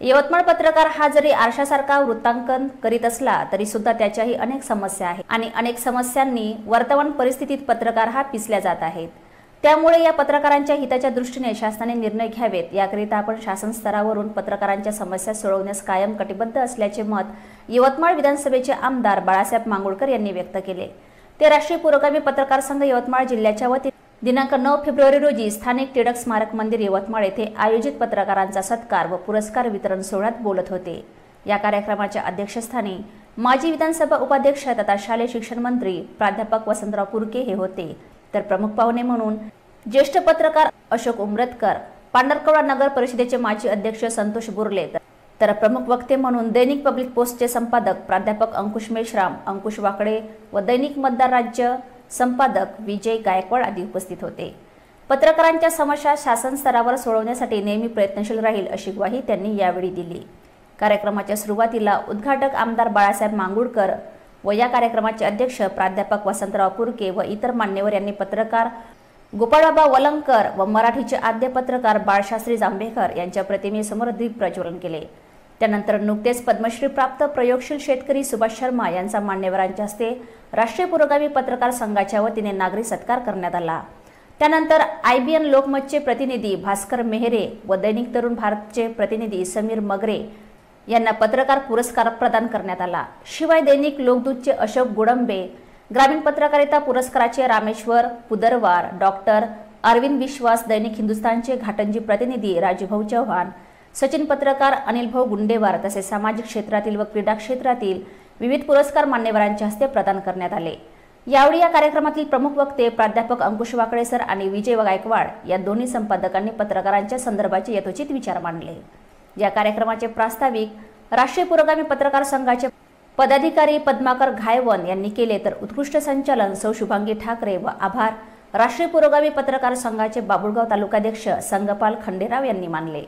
यवतमाळ पत्रकार हा जरी आरशासारखा वृत्तांकन करीत असला तरी सुद्धा त्याच्याही अनेक समस्या आहेत आणि अनेक समस्यांनी वर्तमान परिस्थितीत पत्रकार हा पिसल्या जात आहेत। त्यामुळे या पत्रकारांच्या हिताच्या दृष्टीने शासनाने निर्णय घ्यावेत, याकरिता आपण शासन स्तरावरून पत्रकारांच्या समस्या सोडवण्यास कायम कटिबद्ध असल्याचे मत यवतमाळ विधानसभेचे आमदार बाळासाहेब मांगुळकर यांनी व्यक्त केले। ते राष्ट्रीय पुरोगामी पत्रकार संघ यवतमाळ जिल्ह्याच्या वतीने दिनांक 9 फेब्रुवारी रोजी स्थानिक टिळक स्मारक मंदिर यवतमाळ येथे आयोजित पत्रकारांचा सत्कार व पुरस्कार वितरण सोहळ्यात बोलत होते। या कार्यक्रमाच्या अध्यक्षस्थानी माजी विधानसभा उपाध्यक्ष तथा शालेय शिक्षण मंत्री प्राध्यापक वसंतराव पुरके हे होते, तर प्रमुख पाहुणे म्हणून ज्येष्ठ पत्रकार अशोक उमरतकर, पांढरकवडा नगर परिषदेचे माजी अध्यक्ष संतोष बुर्ले, तर प्रमुख वक्ते म्हणून दैनिक पब्लिक पोस्टचे संपादक प्राध्यापक अंकुश मेश्राम, अंकुश वाकडे व दैनिक मतदार राज्य संपादक विजय गायकवाड आदी उपस्थित होते। पत्रकारांच्या समस्या शासन स्तरावर सोडवण्यासाठी नेहमी प्रयत्नशील राहील अशी ग्वाही त्यांनी यावेळी दिली। कार्यक्रमाच्या सुरुवातीला उद्घाटक आमदार बाळासाहेब मांगुळकर व या कार्यक्रमाचे अध्यक्ष प्राध्यापक वसंतराव पुरके व इतर मान्यवर यांनी पत्रकार गोपाळबाबा वलंकर व मराठीचे आद्य पत्रकार बाळशास्त्री जांभेकर यांच्या प्रतिमेसमोर दीप प्रज्वलन केले। त्यानंतर नुकतेच पद्मश्री प्राप्त प्रयोगशील शेतकरी सुभाष शर्मा यांचा मान्यवरांच्या हस्ते राष्ट्रीय पुरोगामी पत्रकार संघाच्या वतीने नागरी सत्कार करण्यात आला। त्यानंतर IBN लोकमतचे प्रतिनिधी भास्कर मेहरे व दैनिक तरुण भारतचे प्रतिनिधी समीर मगरे यांना पत्रकार पुरस्कार प्रदान करण्यात आला। शिवाय दैनिक लोकदूतचे अशोक गुडंबे, ग्रामीण पत्रकारिता पुरस्काराचे रामेश्वर पुदरवार, डॉक्टर अरविंद विश्वास, दैनिक हिंदुस्तानचे घाटंजी प्रतिनिधी राजूभाऊ चव्हाण, सचिन पत्रकार अनिलभाऊ गुंडेवार तसेच सामाजिक क्षेत्रातील व क्रीडा क्षेत्रातील विविध पुरस्कार मान्यवरांच्या हस्ते प्रदान करण्यात आले। यावेळी या कार्यक्रमातील प्रमुख वक्ते प्राध्यापक अंकुश वाकडे सर आणि विजय गायकवाड या दोन्ही संपादकांनी पत्रकारांच्या संदर्भाचे यथोचित विचार मांडले। या कार्यक्रमाचे प्रास्ताविक राष्ट्रीय पुरोगामी पत्रकार संघाचे पदाधिकारी पद्माकर घायवन यांनी केले, तर उत्कृष्ट संचालन सौ शुभांगी ठाकरे व आभार राष्ट्रीय पुरोगामी पत्रकार संघाचे बाबुळगाव तालुकाध्यक्ष संगपाल खंडेराव यांनी मानले।